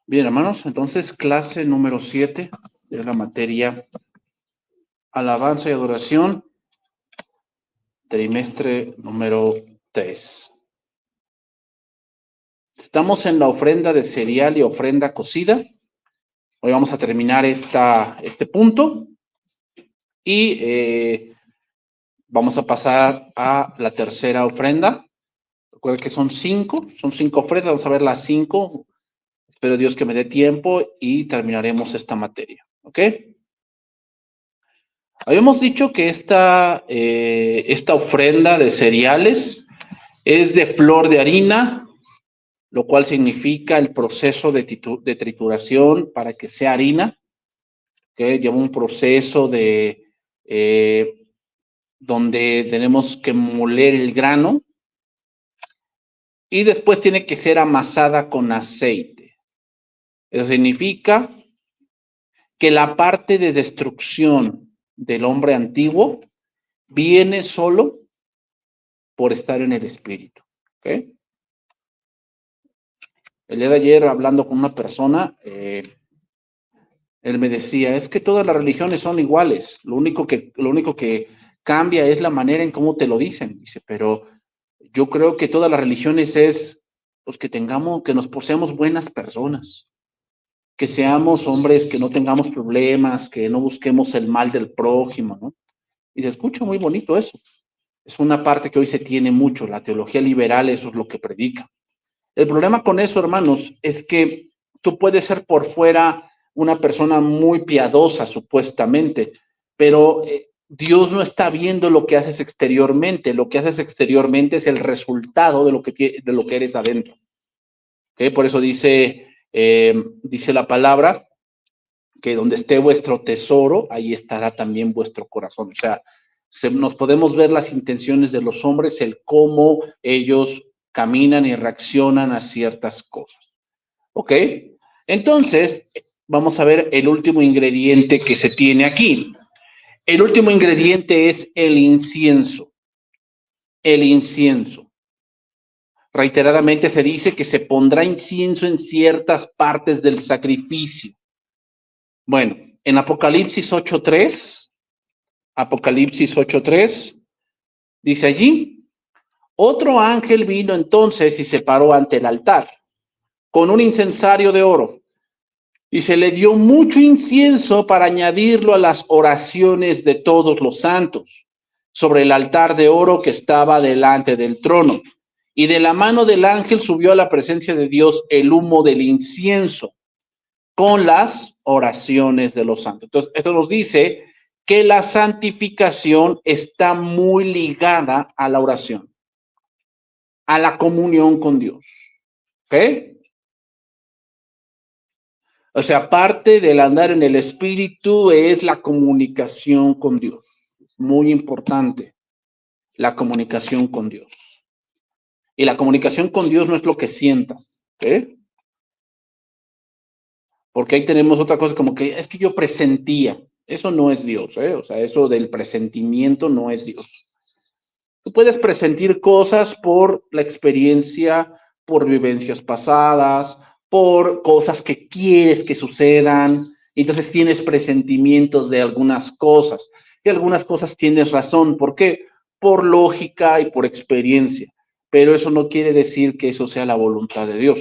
Bien, hermanos, entonces clase número 7 de la materia Alabanza y Adoración, trimestre número 3. Estamos en la ofrenda de cereal y ofrenda cocida. Hoy vamos a terminar este punto y vamos a pasar a la tercera ofrenda. Recuerden que son cinco ofrendas, vamos a ver las 5. Espero Dios que me dé tiempo y terminaremos esta materia, ¿ok? Habíamos dicho que esta ofrenda de cereales es de flor de harina, lo cual significa el proceso de trituración para que sea harina, que lleva un proceso donde tenemos que moler el grano y después tiene que ser amasada con aceite. Eso significa que la parte de destrucción del hombre antiguo viene solo por estar en el espíritu. ¿Ok? El día de ayer, hablando con una persona, él me decía, es que todas las religiones son iguales, lo único que cambia es la manera en cómo te lo dicen. Dice, pero yo creo que todas las religiones es pues, que nos poseamos buenas personas, que seamos hombres que no tengamos problemas, que no busquemos el mal del prójimo, ¿no? Y se escucha muy bonito eso. Es una parte que hoy se tiene mucho, la teología liberal, eso es lo que predica. El problema con eso, hermanos, es que tú puedes ser por fuera una persona muy piadosa, supuestamente, pero Dios no está viendo lo que haces exteriormente. Lo que haces exteriormente es el resultado de lo que eres adentro. ¿Okay? Por eso dice la palabra que donde esté vuestro tesoro, ahí estará también vuestro corazón. O sea, nos podemos ver las intenciones de los hombres, el cómo ellos caminan y reaccionan a ciertas cosas. ¿Ok? Entonces, vamos a ver el último ingrediente que se tiene aquí. El último ingrediente es el incienso. El incienso. Reiteradamente se dice que se pondrá incienso en ciertas partes del sacrificio. Bueno, en Apocalipsis 8:3, dice allí, otro ángel vino entonces y se paró ante el altar con un incensario de oro y se le dio mucho incienso para añadirlo a las oraciones de todos los santos sobre el altar de oro que estaba delante del trono. Y de la mano del ángel subió a la presencia de Dios el humo del incienso con las oraciones de los santos. Entonces, esto nos dice que la santificación está muy ligada a la oración, a la comunión con Dios. ¿Ok? O sea, parte del andar en el Espíritu es la comunicación con Dios. Es muy importante la comunicación con Dios. Y la comunicación con Dios no es lo que sientas. ¿Ok? Porque ahí tenemos otra cosa como que es que yo presentía. Eso no es Dios, ¿eh? O sea, eso del presentimiento no es Dios. Tú puedes presentir cosas por la experiencia, por vivencias pasadas, por cosas que quieres que sucedan. Entonces tienes presentimientos de algunas cosas. Y algunas cosas tienes razón. ¿Por qué? Por lógica y por experiencia. Pero eso no quiere decir que eso sea la voluntad de Dios.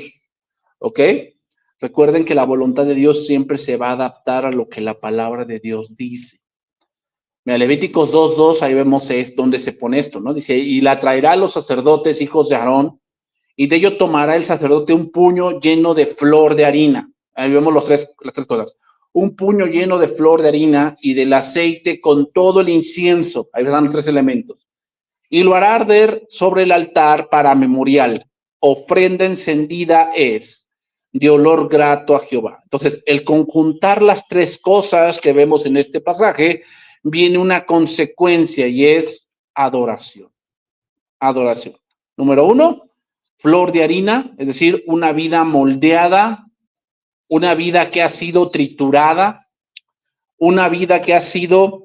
¿Ok? Recuerden que la voluntad de Dios siempre se va a adaptar a lo que la palabra de Dios dice. Mira, Levíticos 2:2, ahí vemos donde se pone esto, ¿no? Dice, y la traerá a los sacerdotes, hijos de Aarón, y de ello tomará el sacerdote un puño lleno de flor de harina. Ahí vemos las tres cosas. Un puño lleno de flor de harina y del aceite con todo el incienso. Ahí están los 3 elementos. Y lo hará arder sobre el altar para memorial. Ofrenda encendida es de olor grato a Jehová. Entonces, el conjuntar las 3 cosas que vemos en este pasaje, viene una consecuencia y es adoración. Adoración. Número 1, flor de harina, es decir, una vida moldeada, una vida que ha sido triturada, una vida que ha sido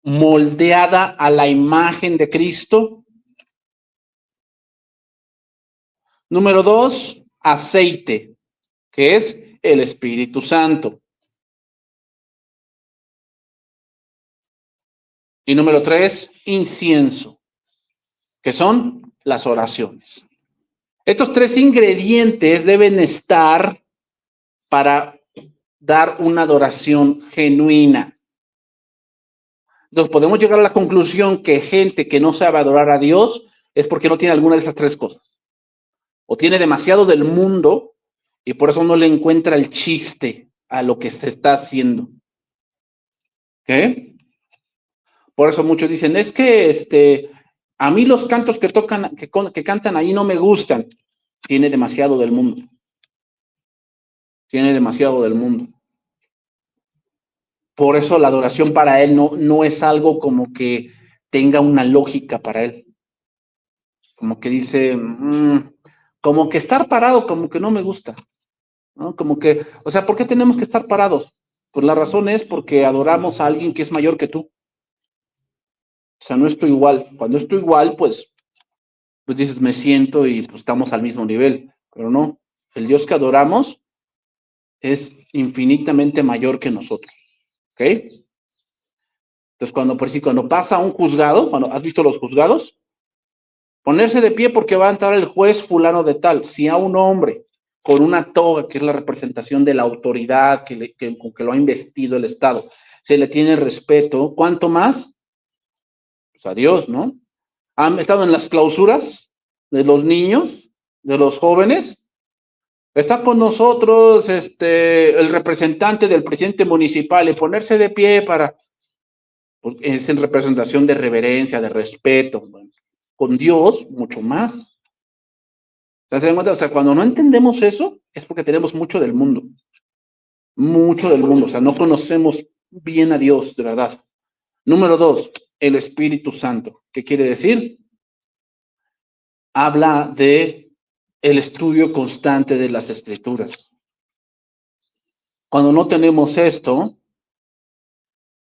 moldeada a la imagen de Cristo. Número 2, aceite, que es el Espíritu Santo. Y número 3, incienso, que son las oraciones. Estos 3 ingredientes deben estar para dar una adoración genuina. Entonces podemos llegar a la conclusión que gente que no sabe adorar a Dios es porque no tiene alguna de esas 3 cosas. O tiene demasiado del mundo y por eso no le encuentra el chiste a lo que se está haciendo. ¿Qué? Por eso muchos dicen, es que a mí los cantos que tocan, que cantan ahí no me gustan. Tiene demasiado del mundo. Tiene demasiado del mundo. Por eso la adoración para él no es algo como que tenga una lógica para él. Como que dice, como que estar parado, como que no me gusta. ¿No? Como que, o sea, ¿por qué tenemos que estar parados? Pues la razón es porque adoramos a alguien que es mayor que tú. O sea, no estoy igual. Cuando estoy igual, pues dices, me siento y pues estamos al mismo nivel. Pero no, el Dios que adoramos es infinitamente mayor que nosotros. ¿Ok? Entonces, cuando pasa un juzgado, cuando has visto los juzgados, ponerse de pie porque va a entrar el juez fulano de tal. Si a un hombre con una toga, que es la representación de la autoridad con que lo ha investido el Estado, se le tiene respeto, ¿cuánto más? Pues a Dios, ¿no? Han estado en las clausuras de los niños, de los jóvenes. Está con nosotros el representante del presidente municipal y ponerse de pie para, pues, es en representación de reverencia, de respeto. Bueno, con Dios, mucho más. ¿Se dan cuenta? O sea, cuando no entendemos eso, es porque tenemos mucho del mundo. Mucho del mundo. O sea, no conocemos bien a Dios, de verdad. Número 2, el Espíritu Santo. ¿Qué quiere decir? Habla de el estudio constante de las Escrituras. Cuando no tenemos esto,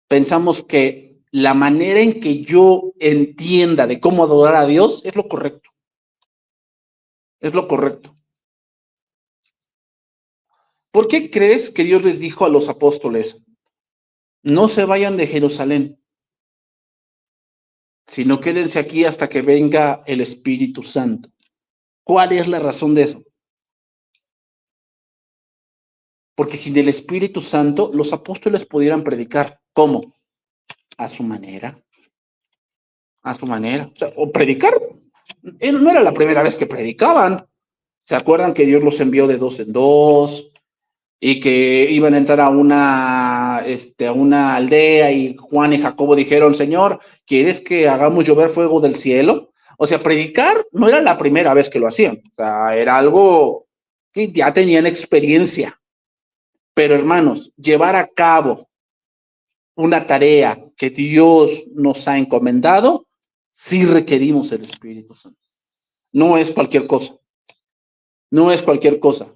pensamos que la manera en que yo entienda de cómo adorar a Dios es lo correcto. Es lo correcto. ¿Por qué crees que Dios les dijo a los apóstoles, no se vayan de Jerusalén, sino quédense aquí hasta que venga el Espíritu Santo? ¿Cuál es la razón de eso? Porque sin el Espíritu Santo, los apóstoles pudieran predicar. ¿Cómo? A su manera. A su manera. O predicar. No era la primera vez que predicaban. ¿Se acuerdan que Dios los envió de 2 en 2? Y que iban a entrar a una aldea y Juan y Jacobo dijeron, Señor, ¿quieres que hagamos llover fuego del cielo? O sea, predicar no era la primera vez que lo hacían. O sea, era algo que ya tenían experiencia. Pero hermanos, llevar a cabo una tarea que Dios nos ha encomendado, sí requerimos el Espíritu Santo. No es cualquier cosa. No es cualquier cosa.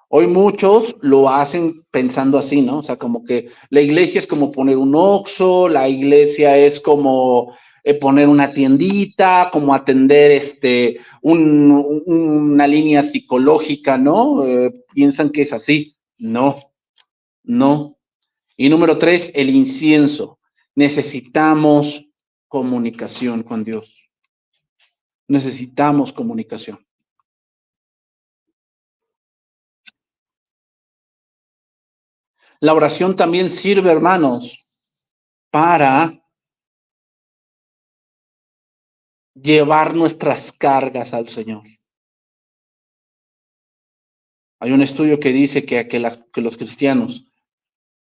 Hoy muchos lo hacen pensando así, ¿no? O sea, como que la iglesia es como poner un Oxxo, la iglesia es como poner una tiendita, como atender una línea psicológica, ¿no? Piensan que es así. No, no. Y número 3, el incienso. Necesitamos comunicación con Dios. Necesitamos comunicación. La oración también sirve, hermanos, para llevar nuestras cargas al Señor. Hay un estudio que dice que los cristianos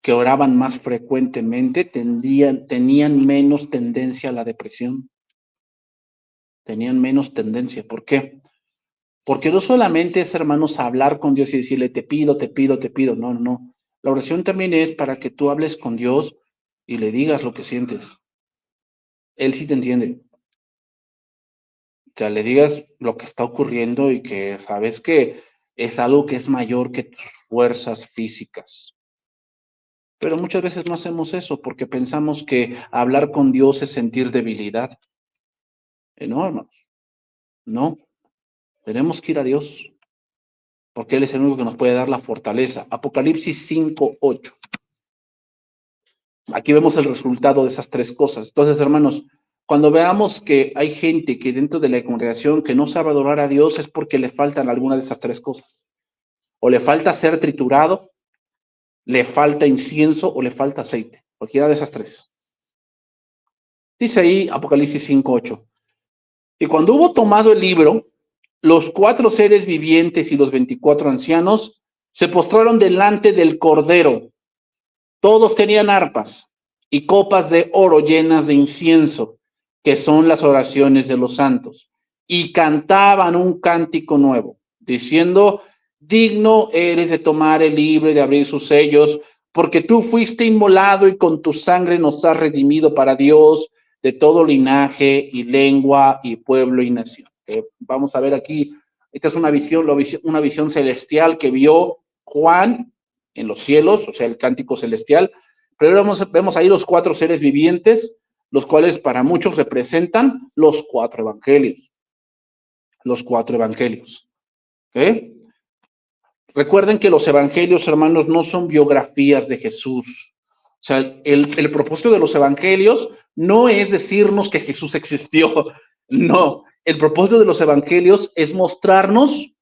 que oraban más frecuentemente tenían menos tendencia a la depresión. Tenían menos tendencia. ¿Por qué? Porque no solamente es, hermanos, hablar con Dios y decirle, te pido, te pido, te pido. No, no. La oración también es para que tú hables con Dios y le digas lo que sientes. Él sí te entiende. O sea, le digas lo que está ocurriendo y que sabes que es algo que es mayor que tus fuerzas físicas. Pero muchas veces no hacemos eso porque pensamos que hablar con Dios es sentir debilidad. No, hermanos. No. Tenemos que ir a Dios. porque Él es el único que nos puede dar la fortaleza. Apocalipsis 5:8. Aquí vemos el resultado de esas tres cosas. Entonces, hermanos, cuando veamos que hay gente que dentro de la congregación que no sabe adorar a Dios, es porque le faltan alguna de estas tres cosas. O le falta ser triturado, le falta incienso o le falta aceite. Cualquiera de esas tres. Dice ahí Apocalipsis 5:8. Y cuando hubo tomado el libro, los 4 seres vivientes y los 24 ancianos se postraron delante del Cordero. Todos tenían arpas y copas de oro llenas de incienso, que son las oraciones de los santos, y cantaban un cántico nuevo, diciendo: digno eres de tomar el libro y de abrir sus sellos, porque tú fuiste inmolado y con tu sangre nos has redimido para Dios de todo linaje y lengua y pueblo y nación. Vamos a ver aquí, esta es una visión celestial que vio Juan en los cielos, o sea, el cántico celestial. Pero vemos ahí los 4 seres vivientes, los cuales para muchos representan los 4 evangelios. Los 4 evangelios. ¿Okay? Recuerden que los evangelios, hermanos, no son biografías de Jesús. O sea, el propósito de los evangelios no es decirnos que Jesús existió. No, el propósito de los evangelios es mostrarnos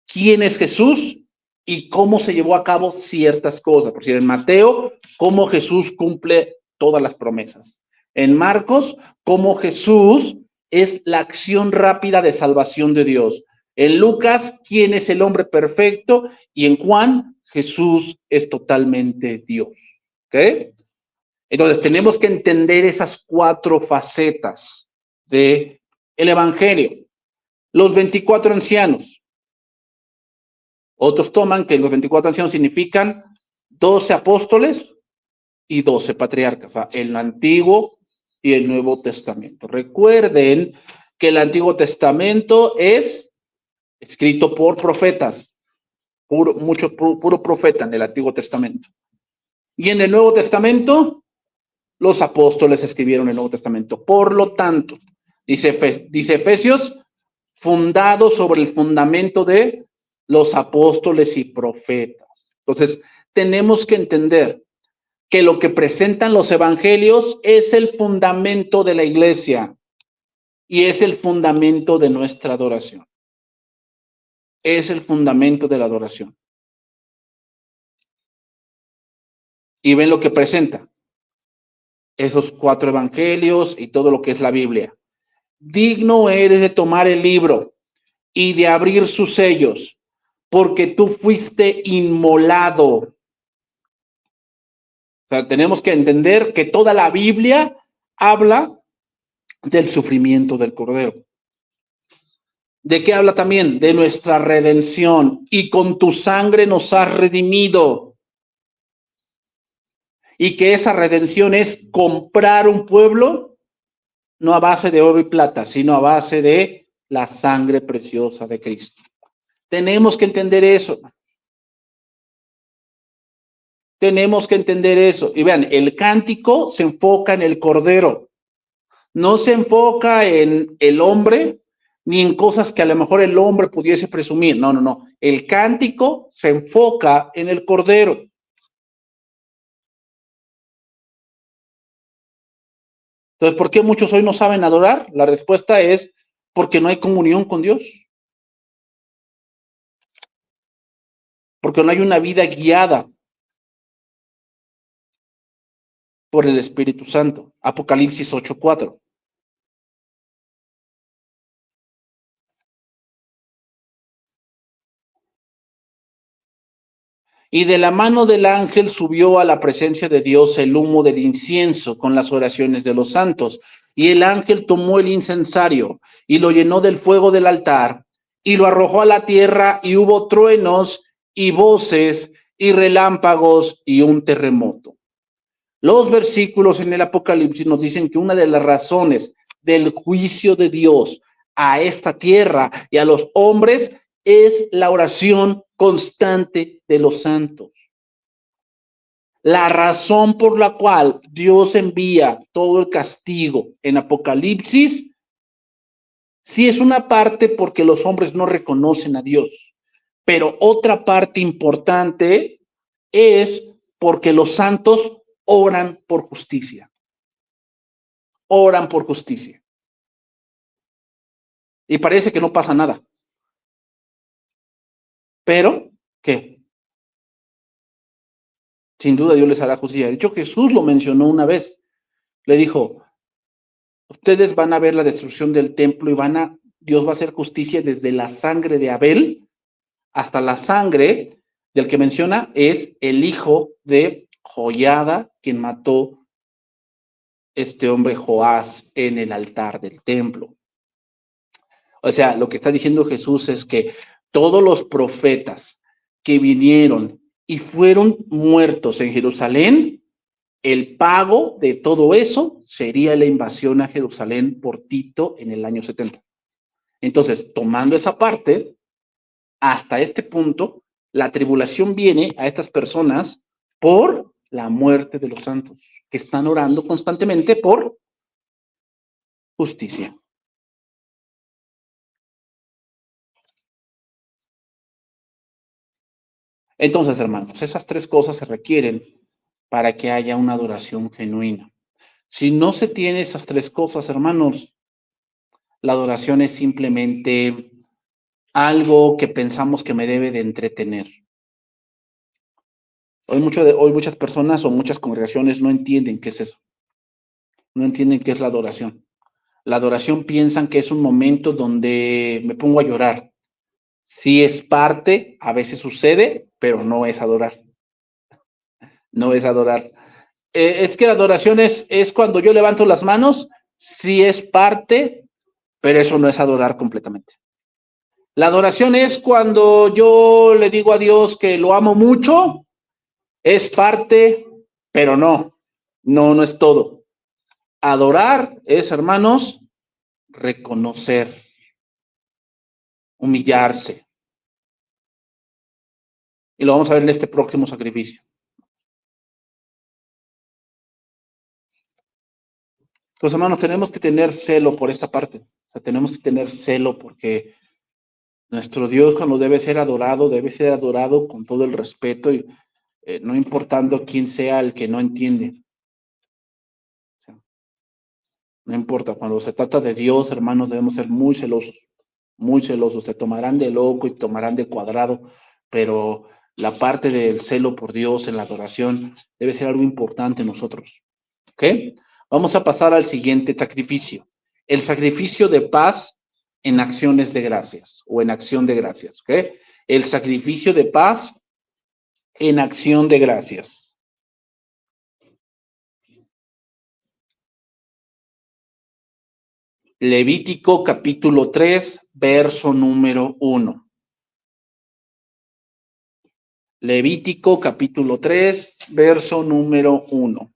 quién es Jesús y cómo se llevó a cabo ciertas cosas. Por decir, en Mateo, cómo Jesús cumple todas las promesas. En Marcos, cómo Jesús es la acción rápida de salvación de Dios. En Lucas, quién es el hombre perfecto. Y en Juan, Jesús es totalmente Dios. ¿Ok? Entonces, tenemos que entender esas 4 facetas del evangelio. Los 24 ancianos. Otros toman que los 24 ancianos significan 12 apóstoles y 12 patriarcas, o sea, el Antiguo y el Nuevo Testamento. Recuerden que el Antiguo Testamento es escrito por profetas, puro profeta en el Antiguo Testamento. Y en el Nuevo Testamento, los apóstoles escribieron el Nuevo Testamento. Por lo tanto, dice Efesios, fundado sobre el fundamento de los apóstoles y profetas. Entonces, tenemos que entender que lo que presentan los evangelios es el fundamento de la iglesia y es el fundamento de nuestra adoración. Es el fundamento de la adoración. Y ven lo que presenta esos 4 evangelios y todo lo que es la Biblia. Digno eres de tomar el libro y de abrir sus sellos, porque tú fuiste inmolado. O sea, tenemos que entender que toda la Biblia habla del sufrimiento del Cordero. ¿De qué habla también? De nuestra redención. Y con tu sangre nos has redimido. Y que esa redención es comprar un pueblo, no a base de oro y plata, sino a base de la sangre preciosa de Cristo. Tenemos que entender eso. Tenemos que entender eso. Y vean, el cántico se enfoca en el Cordero. No se enfoca en el hombre, ni en cosas que a lo mejor el hombre pudiese presumir. No, no, no. El cántico se enfoca en el Cordero. Entonces, ¿por qué muchos hoy no saben adorar? La respuesta es porque no hay comunión con Dios. Porque no hay una vida guiada por el Espíritu Santo. Apocalipsis 8:4. Y de la mano del ángel subió a la presencia de Dios el humo del incienso con las oraciones de los santos. Y el ángel tomó el incensario y lo llenó del fuego del altar y lo arrojó a la tierra, y hubo truenos y voces y relámpagos y un terremoto. Los versículos en el Apocalipsis nos dicen que una de las razones del juicio de Dios a esta tierra y a los hombres es la oración constante de los santos. La razón por la cual Dios envía todo el castigo en Apocalipsis, sí es una parte porque los hombres no reconocen a Dios, Pero otra parte importante es porque los santos oran por justicia. Oran por justicia. Y parece que no pasa nada. Pero, ¿qué? Sin duda Dios les hará justicia. De hecho, Jesús lo mencionó una vez. Le dijo, ustedes van a ver la destrucción del templo y Dios va a hacer justicia desde la sangre de Abel hasta la sangre del que menciona es el hijo de Joiada, quien mató este hombre Joás en el altar del templo. O sea, lo que está diciendo Jesús es que todos los profetas que vinieron y fueron muertos en Jerusalén, el pago de todo eso sería la invasión a Jerusalén por Tito en el año 70. Entonces, tomando esa parte, hasta este punto, la tribulación viene a estas personas por la muerte de los santos, que están orando constantemente por justicia. Entonces, hermanos, esas tres cosas se requieren para que haya una adoración genuina. Si no se tiene esas tres cosas, hermanos, la adoración es simplemente algo que pensamos que me debe de entretener. Hoy muchas personas o muchas congregaciones no entienden qué es eso. No entienden qué es la adoración. La adoración piensan que es un momento donde me pongo a llorar. Sí es parte, a veces sucede, pero no es adorar. No es adorar. Es que la adoración es cuando yo levanto las manos, sí es parte, pero eso no es adorar completamente. La adoración es cuando yo le digo a Dios que lo amo mucho, es parte, pero no es todo. Adorar es, hermanos, reconocer, humillarse. Y lo vamos a ver en este próximo sacrificio. Pues, hermanos, tenemos que tener celo por esta parte. O sea, tenemos que tener celo porque nuestro Dios, cuando debe ser adorado con todo el respeto y no importando quién sea el que no entiende. O sea, no importa, cuando se trata de Dios, hermanos, debemos ser muy celosos, muy celosos. Se tomarán de loco y tomarán de cuadrado, pero la parte del celo por Dios en la adoración debe ser algo importante en nosotros. ¿Ok? Vamos a pasar al siguiente sacrificio. El sacrificio de paz en acciones de gracias o en acción de gracias. ¿Ok? El sacrificio de paz en acción de gracias. Levítico capítulo 3, verso número 1. Levítico capítulo 3, verso número 1.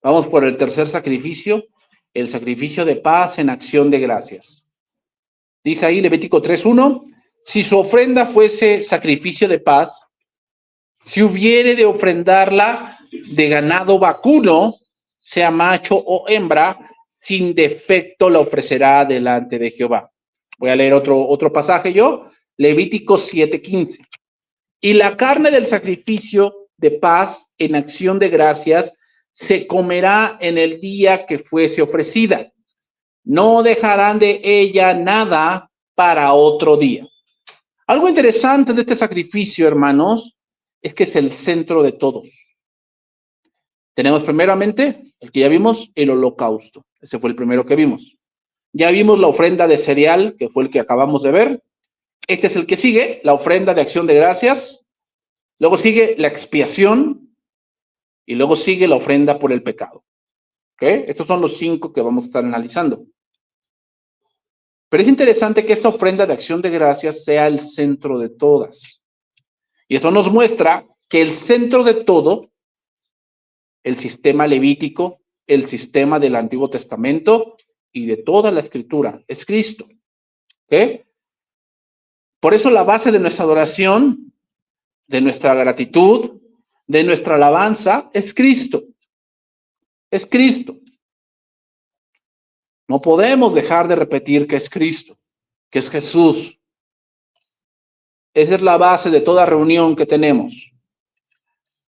Vamos por el tercer sacrificio, el sacrificio de paz en acción de gracias. Dice ahí Levítico 3:1, si su ofrenda fuese sacrificio de paz, si hubiere de ofrendarla de ganado vacuno, sea macho o hembra, sin defecto la ofrecerá delante de Jehová. Voy a leer otro pasaje yo, Levítico 7:15. Y la carne del sacrificio de paz en acción de gracias se comerá en el día que fuese ofrecida. No dejarán de ella nada para otro día. Algo interesante de este sacrificio, hermanos, es que es el centro de todos. Tenemos primeramente, el que ya vimos, el holocausto. Ese fue el primero que vimos. Ya vimos la ofrenda de cereal, que fue el que acabamos de ver. Este es el que sigue, la ofrenda de acción de gracias. Luego sigue la expiación y luego sigue la ofrenda por el pecado. ¿Ok? Estos son los 5 que vamos a estar analizando. Pero es interesante que esta ofrenda de acción de gracias sea el centro de todas. Y esto nos muestra que el centro de todo, el sistema levítico, el sistema del Antiguo Testamento y de toda la Escritura, es Cristo. ¿Ok? Por eso la base de nuestra adoración, de nuestra gratitud, de nuestra alabanza, es Cristo. Es Cristo. No podemos dejar de repetir que es Cristo, que es Jesús. Esa es la base de toda reunión que tenemos.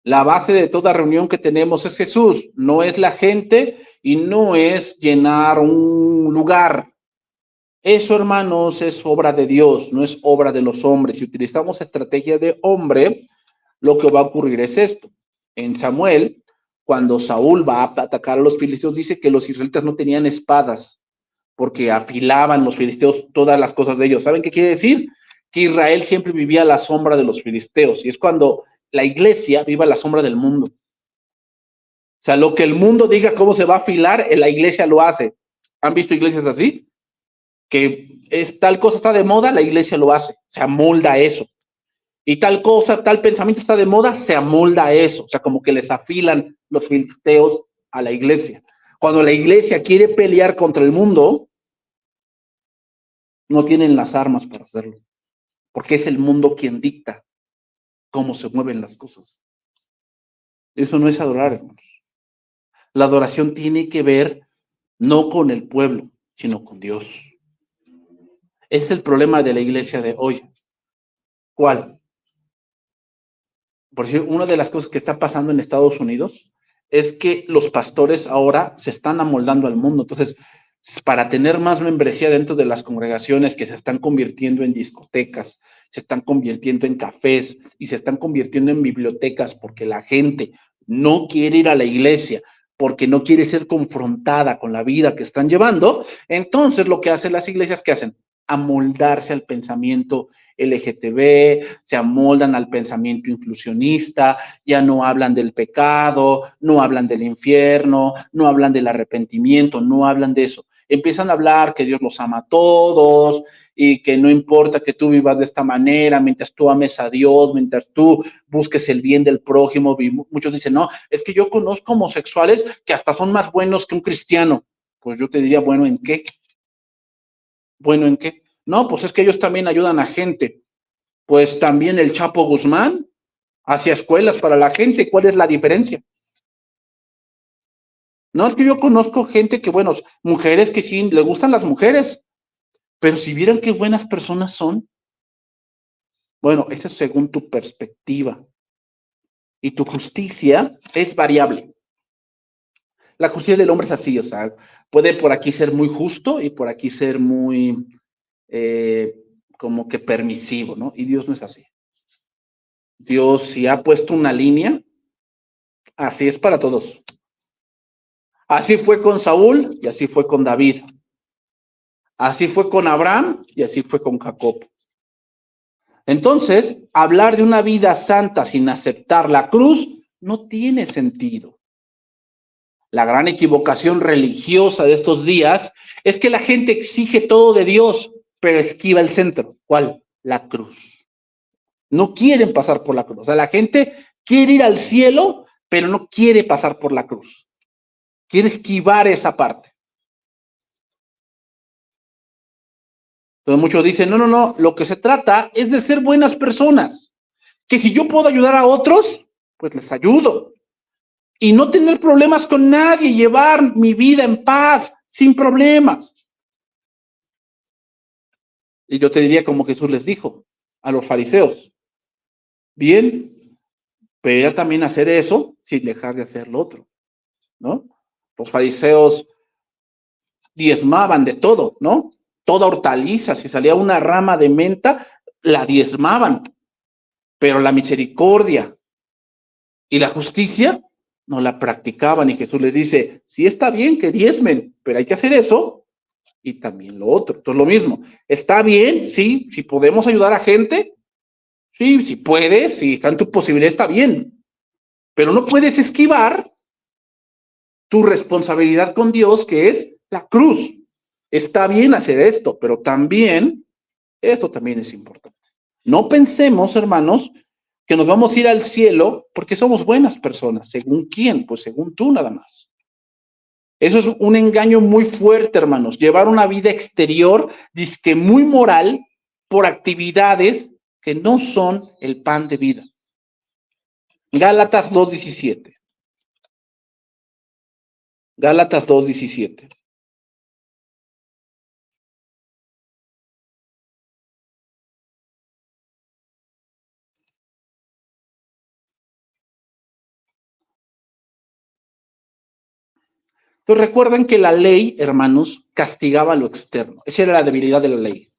La base de toda reunión que tenemos es Jesús, no es la gente y no es llenar un lugar. Eso, hermanos, es obra de Dios, no es obra de los hombres. Si utilizamos estrategia de hombre, lo que va a ocurrir es esto. En Samuel, cuando Saúl va a atacar a los filisteos, dice que los israelitas no tenían espadas porque afilaban los filisteos todas las cosas de ellos. ¿Saben qué quiere decir? Que Israel siempre vivía a la sombra de los filisteos y es cuando la iglesia vive a la sombra del mundo. O sea, lo que el mundo diga cómo se va a afilar, la iglesia lo hace. ¿Han visto iglesias así? Que es tal cosa está de moda, la iglesia lo hace, se amolda a eso. Y tal cosa, tal pensamiento está de moda, se amolda a eso. O sea, como que les afilan los filisteos a la iglesia. Cuando la iglesia quiere pelear contra el mundo, no tienen las armas para hacerlo, porque es el mundo quien dicta cómo se mueven las cosas. Eso no es adorar, hermanos. La adoración tiene que ver no con el pueblo, sino con Dios. Ese es el problema de la iglesia de hoy. ¿Cuál? Por decir, una de las cosas que está pasando en Estados Unidos es que los pastores ahora se están amoldando al mundo. Entonces, para tener más membresía dentro de las congregaciones que se están convirtiendo en discotecas, se están convirtiendo en cafés y se están convirtiendo en bibliotecas porque la gente no quiere ir a la iglesia, porque no quiere ser confrontada con la vida que están llevando, entonces lo que hacen las iglesias, ¿qué hacen? Amoldarse al pensamiento LGTB, se amoldan al pensamiento inclusionista, ya no hablan del pecado, no hablan del infierno, no hablan del arrepentimiento, no hablan de eso. Empiezan a hablar que Dios los ama a todos y que no importa que tú vivas de esta manera, mientras tú ames a Dios, mientras tú busques el bien del prójimo. Muchos dicen, no, es que yo conozco homosexuales que hasta son más buenos que un cristiano. Pues yo te diría, bueno, ¿en qué? Bueno, ¿en qué? No, pues es que ellos también ayudan a gente. Pues también el Chapo Guzmán hacía escuelas para la gente. ¿Cuál es la diferencia? No, es que yo conozco gente que, bueno, mujeres que sí, le gustan las mujeres, pero si vieran qué buenas personas son, bueno, eso es según tu perspectiva. Y tu justicia es variable. La justicia del hombre es así, o sea, puede por aquí ser muy justo y por aquí ser muy eh, como que permisivo, ¿no? Y Dios no es así. Dios, si ha puesto una línea, así es para todos. Así fue con Saúl y así fue con David. Así fue con Abraham y así fue con Jacob. Entonces, hablar de una vida santa sin aceptar la cruz no tiene sentido. La gran equivocación religiosa de estos días es que la gente exige todo de Dios, pero esquiva el centro. ¿Cuál? La cruz. No quieren pasar por la cruz. O sea, la gente quiere ir al cielo, pero no quiere pasar por la cruz. Quiere esquivar esa parte. Entonces muchos dicen, no, no, no, lo que se trata es de ser buenas personas. Que si yo puedo ayudar a otros, pues les ayudo. Y no tener problemas con nadie, llevar mi vida en paz, sin problemas. Y yo te diría como Jesús les dijo a los fariseos, bien, pero ya también hacer eso sin dejar de hacer lo otro, ¿no? Los fariseos diezmaban de todo, ¿no? Toda hortaliza, si salía una rama de menta, la diezmaban, pero la misericordia y la justicia no la practicaban y Jesús les dice, sí está bien que diezmen, pero hay que hacer eso y también lo otro. Entonces lo mismo, está bien, sí, si podemos ayudar a gente, sí, si puedes, si está en tu posibilidad, está bien, pero no puedes esquivar tu responsabilidad con Dios, que es la cruz. Está bien hacer esto, pero también, esto también es importante. No pensemos, hermanos, que nos vamos a ir al cielo porque somos buenas personas. ¿Según quién? Pues según tú nada más. Eso es un engaño muy fuerte, hermanos. Llevar una vida exterior, disque muy moral, por actividades que no son el pan de vida. Gálatas 2:17. Gálatas 2:17. Entonces recuerden que la ley, hermanos, castigaba lo externo. Esa era la debilidad de la ley.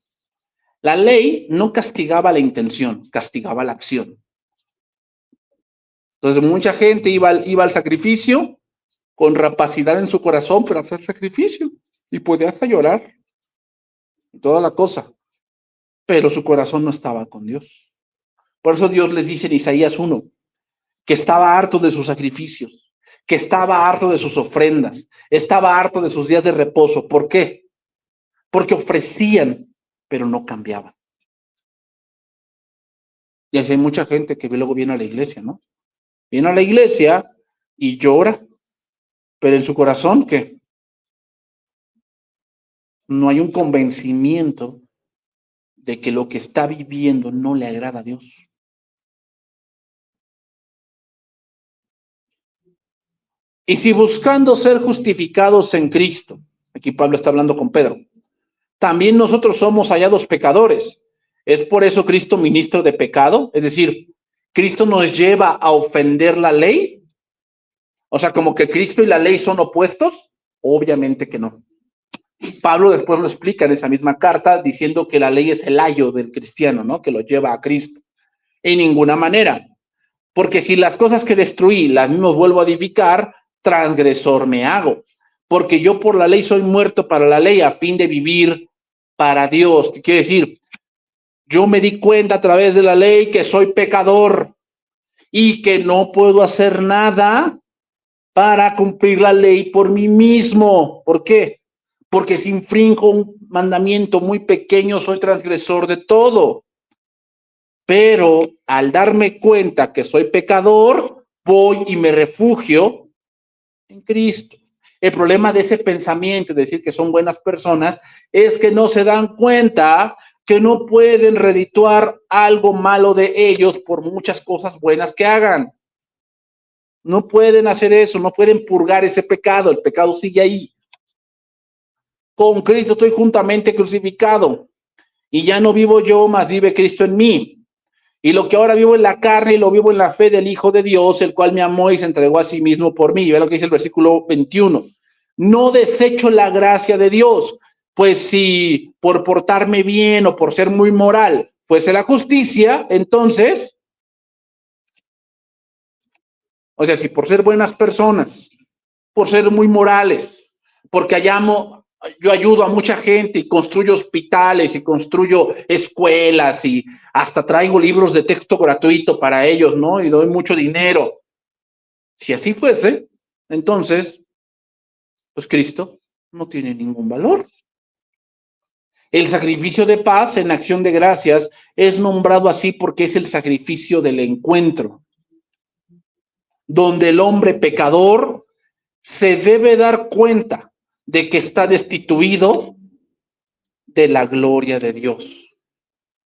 La ley no castigaba la intención, castigaba la acción. Entonces mucha gente iba al sacrificio con rapacidad en su corazón, pero hacer sacrificio. Y podía hasta llorar. Y toda la cosa. Pero su corazón no estaba con Dios. Por eso Dios les dice en Isaías 1, que estaba harto de sus sacrificios, que estaba harto de sus ofrendas, estaba harto de sus días de reposo. ¿Por qué? Porque ofrecían, pero no cambiaban. Y así hay mucha gente que luego viene a la iglesia, ¿no? Viene a la iglesia y llora, pero en su corazón, ¿qué? No hay un convencimiento de que lo que está viviendo no le agrada a Dios. Y si buscando ser justificados en Cristo, aquí Pablo está hablando con Pedro, también nosotros somos hallados pecadores. ¿Es por eso Cristo ministro de pecado? Es decir, ¿Cristo nos lleva a ofender la ley? O sea, como que Cristo y la ley son opuestos. Obviamente que no. Pablo después lo explica en esa misma carta diciendo que la ley es el ayo del cristiano, ¿no? Que lo lleva a Cristo. En ninguna manera. Porque si las cosas que destruí las mismas vuelvo a edificar, transgresor me hago. Porque yo por la ley soy muerto para la ley a fin de vivir para Dios. ¿Qué quiere decir? Yo me di cuenta a través de la ley que soy pecador y que no puedo hacer nada para cumplir la ley por mí mismo. ¿Por qué? Porque si infringo un mandamiento muy pequeño, soy transgresor de todo. Pero al darme cuenta que soy pecador, voy y me refugio en Cristo. El problema de ese pensamiento, de decir que son buenas personas, es que no se dan cuenta que no pueden redituar algo malo de ellos por muchas cosas buenas que hagan. No pueden hacer eso, no pueden purgar ese pecado, el pecado sigue ahí. Con Cristo estoy juntamente crucificado y ya no vivo yo, mas vive Cristo en mí. Y lo que ahora vivo en la carne, lo vivo en la fe del Hijo de Dios, el cual me amó y se entregó a sí mismo por mí. Ve lo que dice el versículo 21. No desecho la gracia de Dios, pues si por portarme bien o por ser muy moral fuese la justicia, entonces, o sea, si por ser buenas personas, por ser muy morales, porque yo ayudo a mucha gente y construyo hospitales y construyo escuelas y hasta traigo libros de texto gratuito para ellos, ¿no? Y doy mucho dinero. Si así fuese, entonces, pues Cristo no tiene ningún valor. El sacrificio de paz en acción de gracias es nombrado así porque es el sacrificio del encuentro, donde el hombre pecador se debe dar cuenta de que está destituido de la gloria de Dios.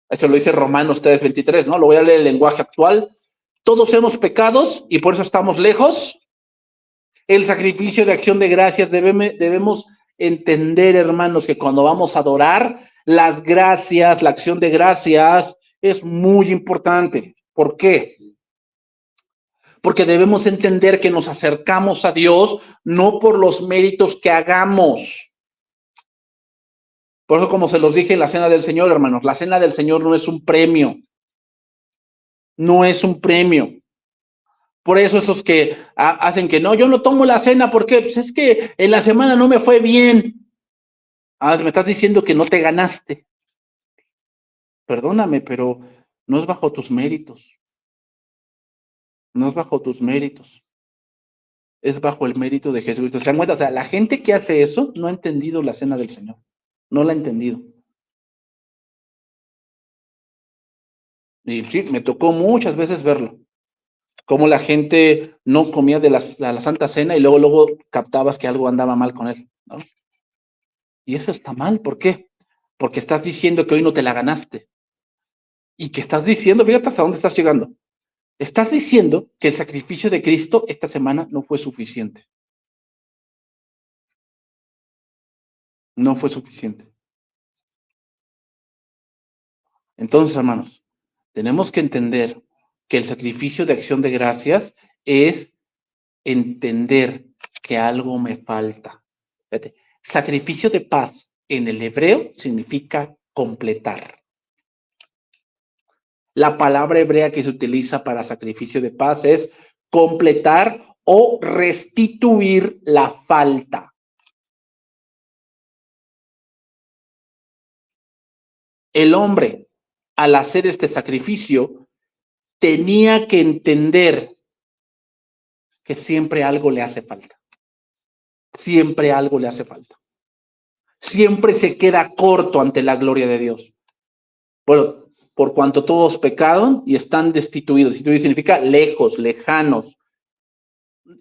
Eso lo dice Romanos 3:23, ¿no? Lo voy a leer en el lenguaje actual. Todos hemos pecados y por eso estamos lejos. El sacrificio de acción de gracias debemos entender, hermanos, que cuando vamos a adorar, las gracias, la acción de gracias es muy importante. ¿Por qué? Porque debemos entender que nos acercamos a Dios no por los méritos que hagamos. Por eso, como se los dije en la cena del Señor, hermanos, la cena del Señor no es un premio. No es un premio. Por eso esos que hacen que no, yo no tomo la cena porque pues es que en la semana no me fue bien. Me estás diciendo que no te ganaste. Perdóname, pero no es bajo tus méritos. No es bajo tus méritos. Es bajo el mérito de Jesucristo. ¿Se dan cuenta? O sea, la gente que hace eso no ha entendido la cena del Señor. No la ha entendido. Y sí, me tocó muchas veces verlo. Cómo la gente no comía de la Santa Cena y luego captabas que algo andaba mal con él, ¿no? Y eso está mal. ¿Por qué? Porque estás diciendo que hoy no te la ganaste. Y que estás diciendo, fíjate hasta dónde estás llegando. Estás diciendo que el sacrificio de Cristo esta semana no fue suficiente. No fue suficiente. Entonces, hermanos, tenemos que entender que el sacrificio de acción de gracias es entender que algo me falta. Fíjate, sacrificio de paz en el hebreo significa completar. La palabra hebrea que se utiliza para sacrificio de paz es completar o restituir la falta. El hombre, al hacer este sacrificio, tenía que entender que siempre algo le hace falta. Siempre algo le hace falta. Siempre se queda corto ante la gloria de Dios. Bueno, por cuanto todos pecaron y están destituidos. Destituido significa lejos, lejanos,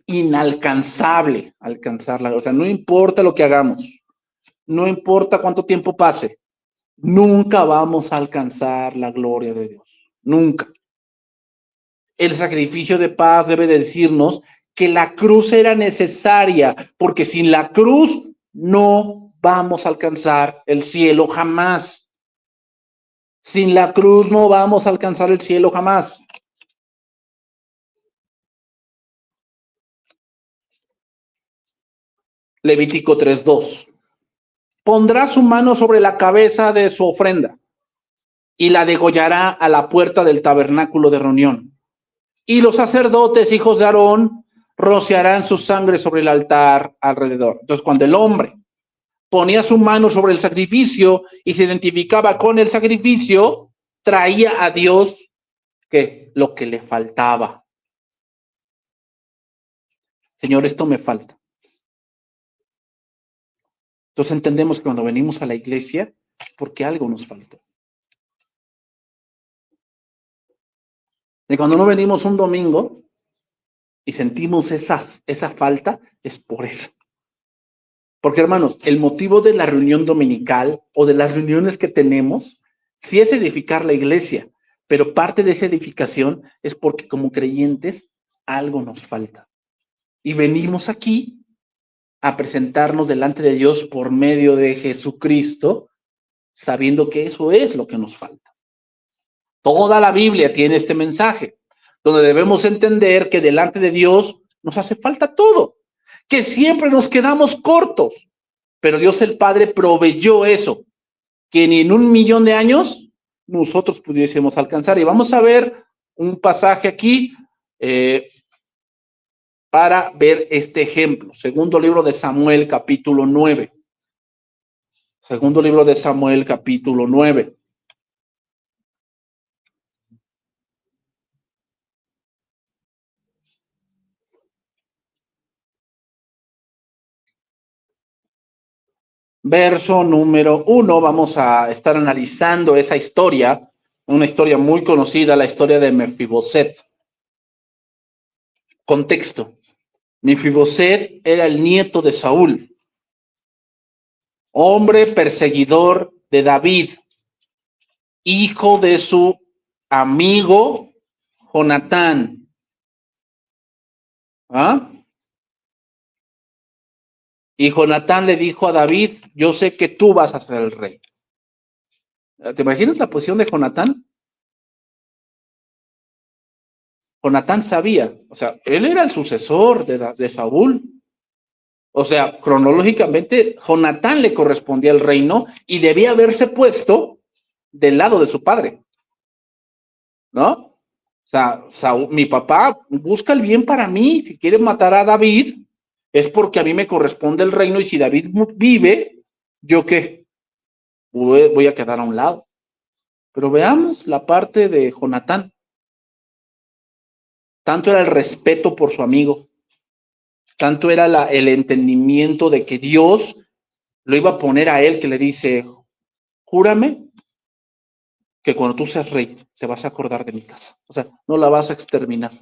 inalcanzable, alcanzarla. O sea, no importa lo que hagamos, no importa cuánto tiempo pase, nunca vamos a alcanzar la gloria de Dios. Nunca. El sacrificio de paz debe decirnos que la cruz era necesaria, porque sin la cruz no vamos a alcanzar el cielo jamás. Sin la cruz no vamos a alcanzar el cielo jamás. Levítico 3:2. Pondrá su mano sobre la cabeza de su ofrenda y la degollará a la puerta del tabernáculo de reunión. Y los sacerdotes, hijos de Aarón, rociarán su sangre sobre el altar alrededor. Entonces, cuando el hombre ponía su mano sobre el sacrificio y se identificaba con el sacrificio, traía a Dios ¿qué? Lo que le faltaba. Señor, esto me falta. Entonces entendemos que cuando venimos a la iglesia es porque algo nos falta. Y cuando no venimos un domingo y sentimos esa falta, es por eso. Porque, hermanos, el motivo de la reunión dominical o de las reuniones que tenemos, sí es edificar la iglesia, pero parte de esa edificación es porque como creyentes algo nos falta. Y venimos aquí a presentarnos delante de Dios por medio de Jesucristo, sabiendo que eso es lo que nos falta. Toda la Biblia tiene este mensaje, donde debemos entender que delante de Dios nos hace falta todo, que siempre nos quedamos cortos, pero Dios el Padre proveyó eso, que ni en 1,000,000 de años nosotros pudiésemos alcanzar. Y vamos a ver un pasaje aquí para ver este ejemplo. Segundo libro de Samuel, capítulo 9. Segundo libro de Samuel, capítulo 9. Verso número 1, vamos a estar analizando esa historia, una historia muy conocida, la historia de Mefiboset. Contexto. Mefiboset era el nieto de Saúl, hombre perseguidor de David, hijo de su amigo Jonatán. ¿Ah? Y Jonatán le dijo a David, yo sé que tú vas a ser el rey. ¿Te imaginas la posición de Jonatán? Jonatán sabía, o sea, él era el sucesor de Saúl. O sea, cronológicamente, Jonatán le correspondía el reino y debía haberse puesto del lado de su padre. ¿No? O sea, Saúl, mi papá busca el bien para mí. Si quiere matar a David, es porque a mí me corresponde el reino y si David vive, ¿yo qué? Voy a quedar a un lado. Pero veamos la parte de Jonatán. Tanto era el respeto por su amigo, tanto era el entendimiento de que Dios lo iba a poner a él, que le dice, júrame que cuando tú seas rey, te vas a acordar de mi casa. O sea, no la vas a exterminar.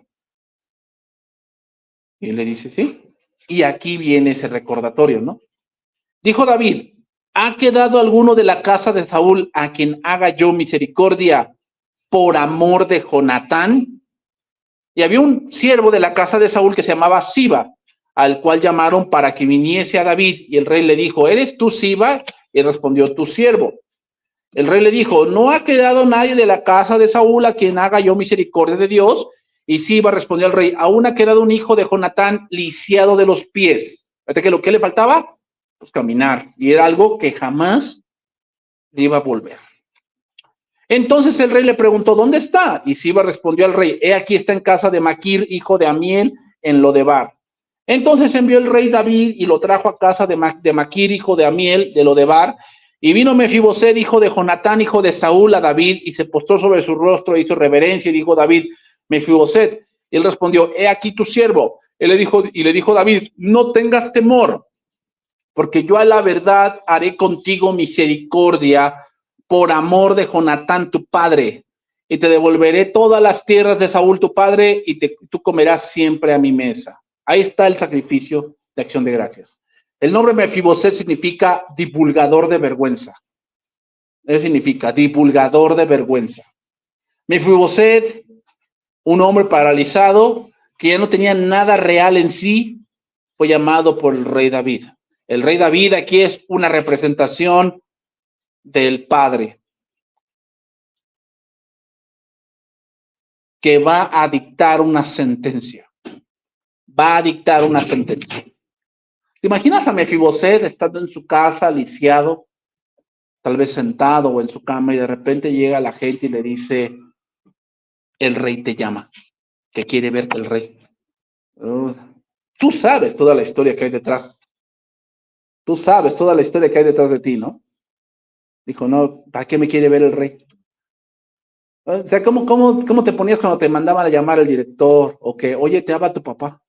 Y él le dice, sí. Y aquí viene ese recordatorio, ¿no? Dijo David, ¿ha quedado alguno de la casa de Saúl a quien haga yo misericordia por amor de Jonatán? Y había un siervo de la casa de Saúl que se llamaba Siba, al cual llamaron para que viniese a David. Y el rey le dijo, ¿eres tú Siba? Y respondió, tu siervo. El rey le dijo, ¿no ha quedado nadie de la casa de Saúl a quien haga yo misericordia de Dios? Y Siba respondió al rey, aún ha quedado un hijo de Jonatán lisiado de los pies. Fíjate que lo que le faltaba, pues caminar. Y era algo que jamás iba a volver. Entonces el rey le preguntó, ¿dónde está? Y Siba respondió al rey, he aquí está en casa de Maquir, hijo de Amiel, en Lodebar. Entonces envió el rey David y lo trajo a casa de Maquir, hijo de Amiel, de Lodebar. Y vino Mefiboset, hijo de Jonatán, hijo de Saúl, a David, y se postró sobre su rostro, e hizo reverencia, y dijo David, Mefiboset. Y él respondió, he aquí tu siervo. Él le dijo David, no tengas temor, porque yo a la verdad haré contigo misericordia por amor de Jonatán tu padre, y te devolveré todas las tierras de Saúl tu padre, y tú comerás siempre a mi mesa. Ahí está el sacrificio de acción de gracias. El nombre Mefiboset significa divulgador de vergüenza. Eso significa divulgador de vergüenza. Mefiboset, un hombre paralizado que ya no tenía nada real en sí, fue llamado por el rey David. El rey David aquí es una representación del Padre que va a dictar una sentencia. Va a dictar una sentencia. ¿Te imaginas a Mefiboset estando en su casa, lisiado, tal vez sentado o en su cama, y de repente llega la gente y le dice, el rey te llama, que quiere verte el rey? Tú sabes toda la historia que hay detrás. Tú sabes toda la historia que hay detrás de ti, ¿no? Dijo, no, ¿para qué me quiere ver el rey? O sea, ¿cómo te ponías cuando te mandaban a llamar al director? O que, oye, te habla tu papá.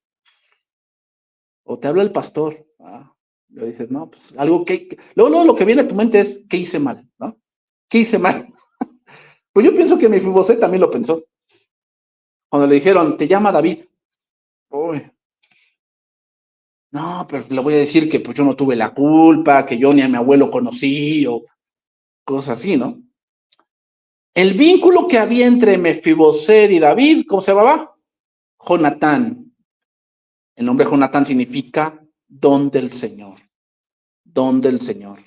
O te habla el pastor. Le dices, no, pues algo que... Luego lo que viene a tu mente es, ¿qué hice mal? ¿No? ¿Qué hice mal? Pues yo pienso que Mefiboset también lo pensó. Cuando le dijeron, te llama David. Uy, no, pero le voy a decir que pues yo no tuve la culpa, que yo ni a mi abuelo conocí, o cosas así, ¿no? El vínculo que había entre Mefiboset y David, ¿cómo se llamaba? Jonatán. El nombre Jonatán significa don del Señor. Don del Señor.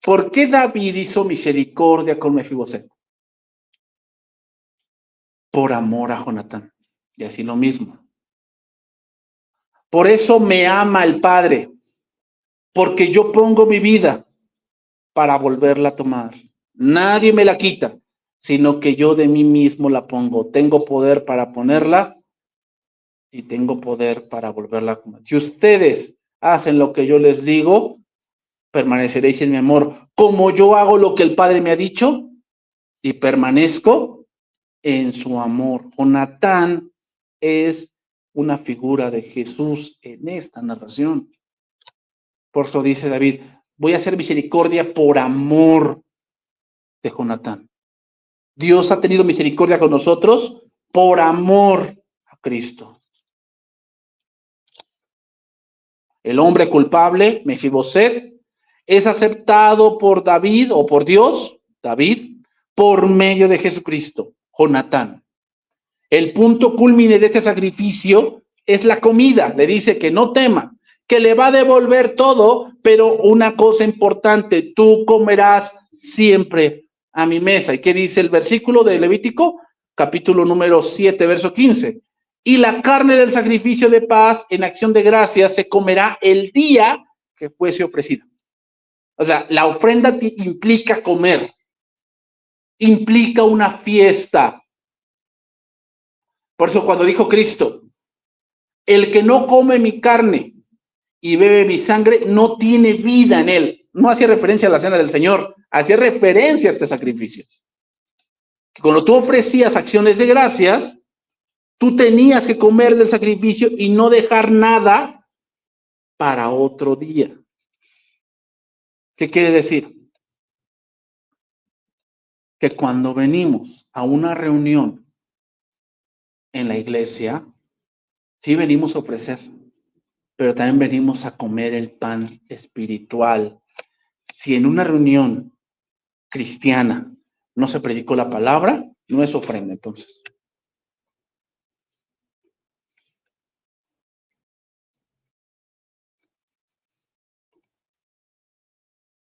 ¿Por qué David hizo misericordia con Mefiboset? Por amor a Jonatán. Y así lo mismo. Por eso me ama el Padre, porque yo pongo mi vida para volverla a tomar. Nadie me la quita, sino que yo de mí mismo la pongo. Tengo poder para ponerla y tengo poder para volverla a tomar. Si ustedes hacen lo que yo les digo, permaneceréis en mi amor, como yo hago lo que el Padre me ha dicho y permanezco en su amor. Jonatán es una figura de Jesús en esta narración. Por eso dice David, voy a hacer misericordia por amor de Jonatán. Dios ha tenido misericordia con nosotros por amor a Cristo. El hombre culpable, Mefiboset, es aceptado por David o por Dios, David, por medio de Jesucristo, Jonatán. El punto culmine de este sacrificio es la comida. Le dice que no tema, que le va a devolver todo, pero una cosa importante, tú comerás siempre a mi mesa. ¿Y qué dice el versículo de Levítico? Capítulo número 7, verso 15. Y la carne del sacrificio de paz en acción de gracias se comerá el día que fuese ofrecida. O sea, la ofrenda implica comer, implica una fiesta. Por eso cuando dijo Cristo, el que no come mi carne y bebe mi sangre no tiene vida en él. No hacía referencia a la cena del Señor, hacía referencia a este sacrificio. Que cuando tú ofrecías acciones de gracias, tú tenías que comer del sacrificio y no dejar nada para otro día. ¿Qué quiere decir? Que cuando venimos a una reunión en la iglesia, sí venimos a ofrecer, pero también venimos a comer el pan espiritual. Si en una reunión cristiana no se predicó la palabra, no es ofrenda entonces.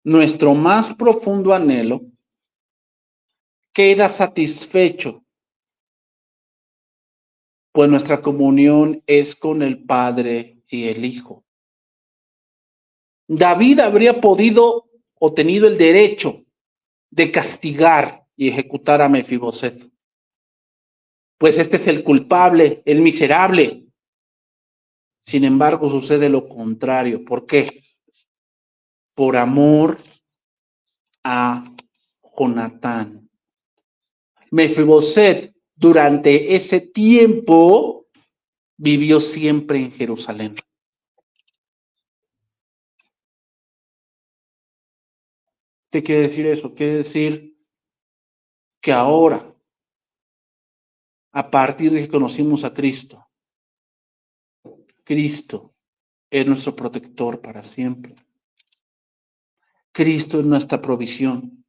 Nuestro más profundo anhelo queda satisfecho, pues nuestra comunión es con el Padre y el Hijo. David habría podido o tenido el derecho de castigar y ejecutar a Mefiboset, pues este es el culpable, el miserable. Sin embargo, sucede lo contrario. ¿Por qué? Por amor a Jonatán. Mefiboset durante ese tiempo vivió siempre en Jerusalén. ¿Qué quiere decir eso? Quiere decir que ahora, a partir de que conocimos a Cristo, Cristo es nuestro protector para siempre. Cristo es nuestra provisión.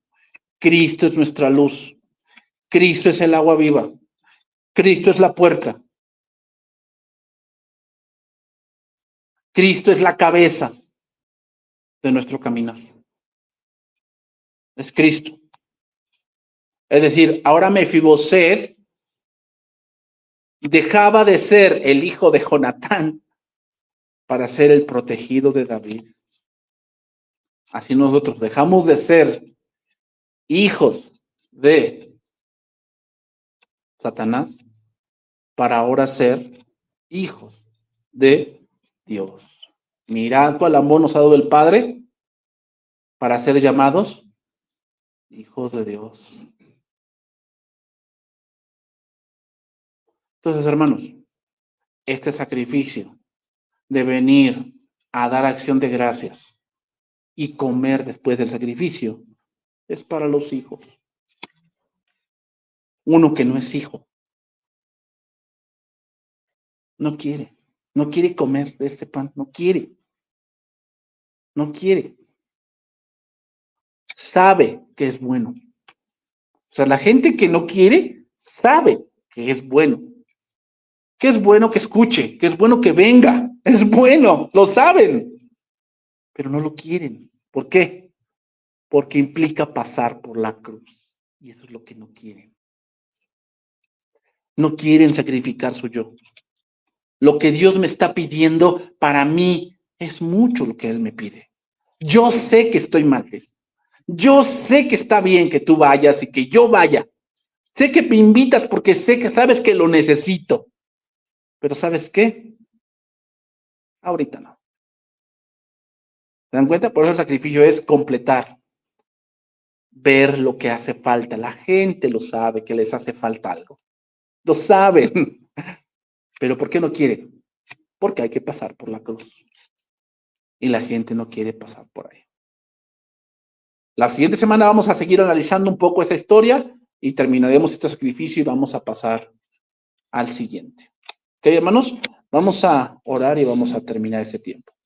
Cristo es nuestra luz. Cristo es el agua viva. Cristo es la puerta. Cristo es la cabeza de nuestro caminar. Es Cristo. Es decir, ahora Mefiboset dejaba de ser el hijo de Jonatán para ser el protegido de David. Así nosotros dejamos de ser hijos de Satanás para ahora ser hijos de Dios. Mirad cuál amor nos ha dado el Padre para ser llamados hijos de Dios. Entonces, hermanos, este sacrificio de venir a dar acción de gracias y comer después del sacrificio es para los hijos. Uno que no es hijo no quiere comer de este pan, no quiere. Sabe que es bueno. O sea, la gente que no quiere sabe que es bueno. Que es bueno que escuche, que es bueno que venga, es bueno, lo saben, pero no lo quieren. ¿Por qué? Porque implica pasar por la cruz. Y eso es lo que no quieren. No quieren sacrificar su yo. Lo que Dios me está pidiendo para mí es mucho lo que Él me pide. Yo sé que estoy mal. Yo sé que está bien que tú vayas y que yo vaya. Sé que me invitas porque sé que sabes que lo necesito. Pero ¿sabes qué? Ahorita no. ¿Se dan cuenta? Por eso el sacrificio es completar. Ver lo que hace falta. La gente lo sabe, que les hace falta algo. Lo saben. Pero ¿por qué no quieren? Porque hay que pasar por la cruz. Y la gente no quiere pasar por ahí. La siguiente semana vamos a seguir analizando un poco esta historia y terminaremos este sacrificio y vamos a pasar al siguiente. Ok, hermanos, vamos a orar y vamos a terminar este tiempo.